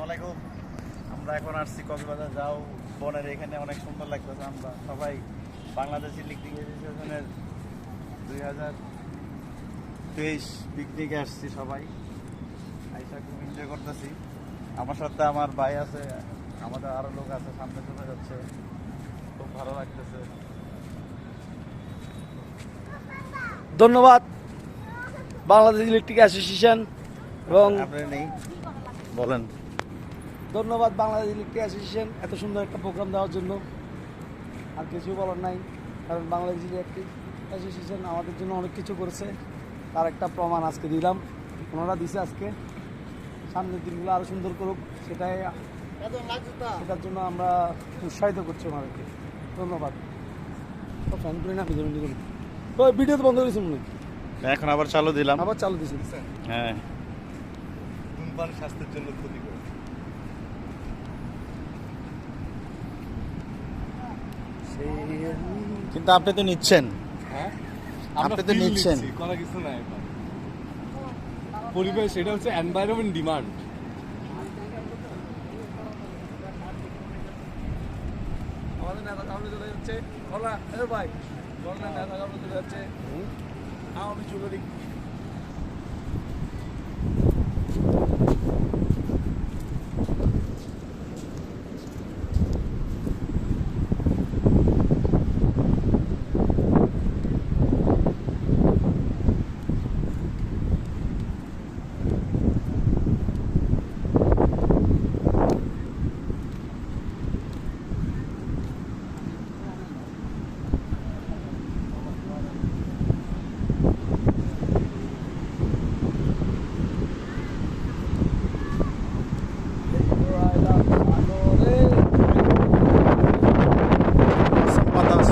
আলাইকুম। আমরা এখন আসছি কক্সবাজার যাও বনের, এখানে অনেক সুন্দর লাগতেছে। আমরা সবাই বাংলাদেশ ইলেকট্রিক অ্যাসোসিয়েশনের 2023 পিকনিকে আসছি, সবাই আইসা খুব এনজয় করতেছি। আমার সাথে আমার ভাই আছে, আমাদের আরো লোক আছে, সামনে চলে যাচ্ছে, খুব ভালো লাগতেছে। ধন্যবাদ বাংলাদেশ ইলেকট্রিক অ্যাসোসিয়েশন এবং আপনি নেই বলেন। ধন্যবাদ বাংলাদেশ ইলেকট্রিক অ্যাসোসিয়েশন এত সুন্দর একটা প্রোগ্রাম দেওয়ার জন্য। আর কিছু বলার নাই, কারণ বাংলাদেশ ইলেকট্রিক অ্যাসোসিয়েশন আমাদের জন্য অনেক কিছু করেছে, তার একটা প্রমাণ আজকে দিলাম। ওনারা দিছে আজকে, সামনের দিনগুলো আরও সুন্দর করুক, সেটার জন্য আমরা উৎসাহিত করছি ওনাদেরকে। ধন্যবাদ। ফোন করি না, ভিডিও তো বন্ধ করেছি মনে হয়। এখন আবার চালু দিলাম, আবার চালু দিয়েছি। হ্যাঁ। ধূমপান স্বাস্থ্যের জন্য ক্ষতিকর, কিন্তু আপনি তো নিচ্ছেন। হ্যাঁ, আপনি তো নিচ্ছেন। কোনো কিছু নাই। পরিবেশ, এটা হচ্ছে এনভায়রনমেন্ট ডিমান্ড। আমাদের নেতা সামনে চলে যাচ্ছে, ভাই নেতা সামনে চলে যাচ্ছে। আমি চলে বাতাস,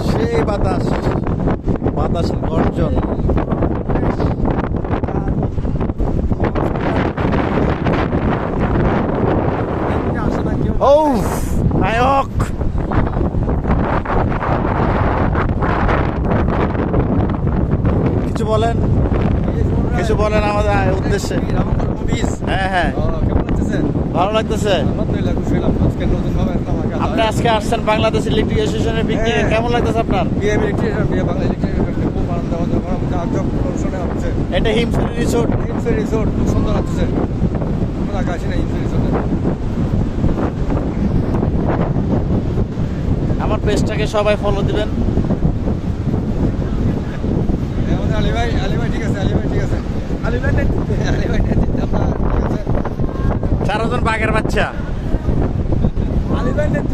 সেই বাতাস, বাতাসের গর্জন। ও নায়ক, কিছু বলেন, কিছু বলেন আমাদের উদ্দেশ্যে। হ্যাঁ হ্যাঁ, ভালো লাগতেছে। আপনি আজকে আসছেন বাংলাদেশ ইলেকট্রিক অ্যাসোসিয়েশনের পিকনিকে, কেমন লাগতেছে আপনার? এটা হিমফেরি রিসোর্ট। খুব সুন্দর লাগছে। আমরা আগে আসি না হিমফেরি রিসোর্টে। আমার পেজটাকে সবাই ফলো দিবেন। আমাদের আলী ভাই ঠিক আছে, আলী ভাই ঠিক আছে, আলী ভাই নেতৃত্বে আমরা ঠিক আছে। 4 জন বাঘের বাচ্চা। আলী ভাই নেতৃত্বে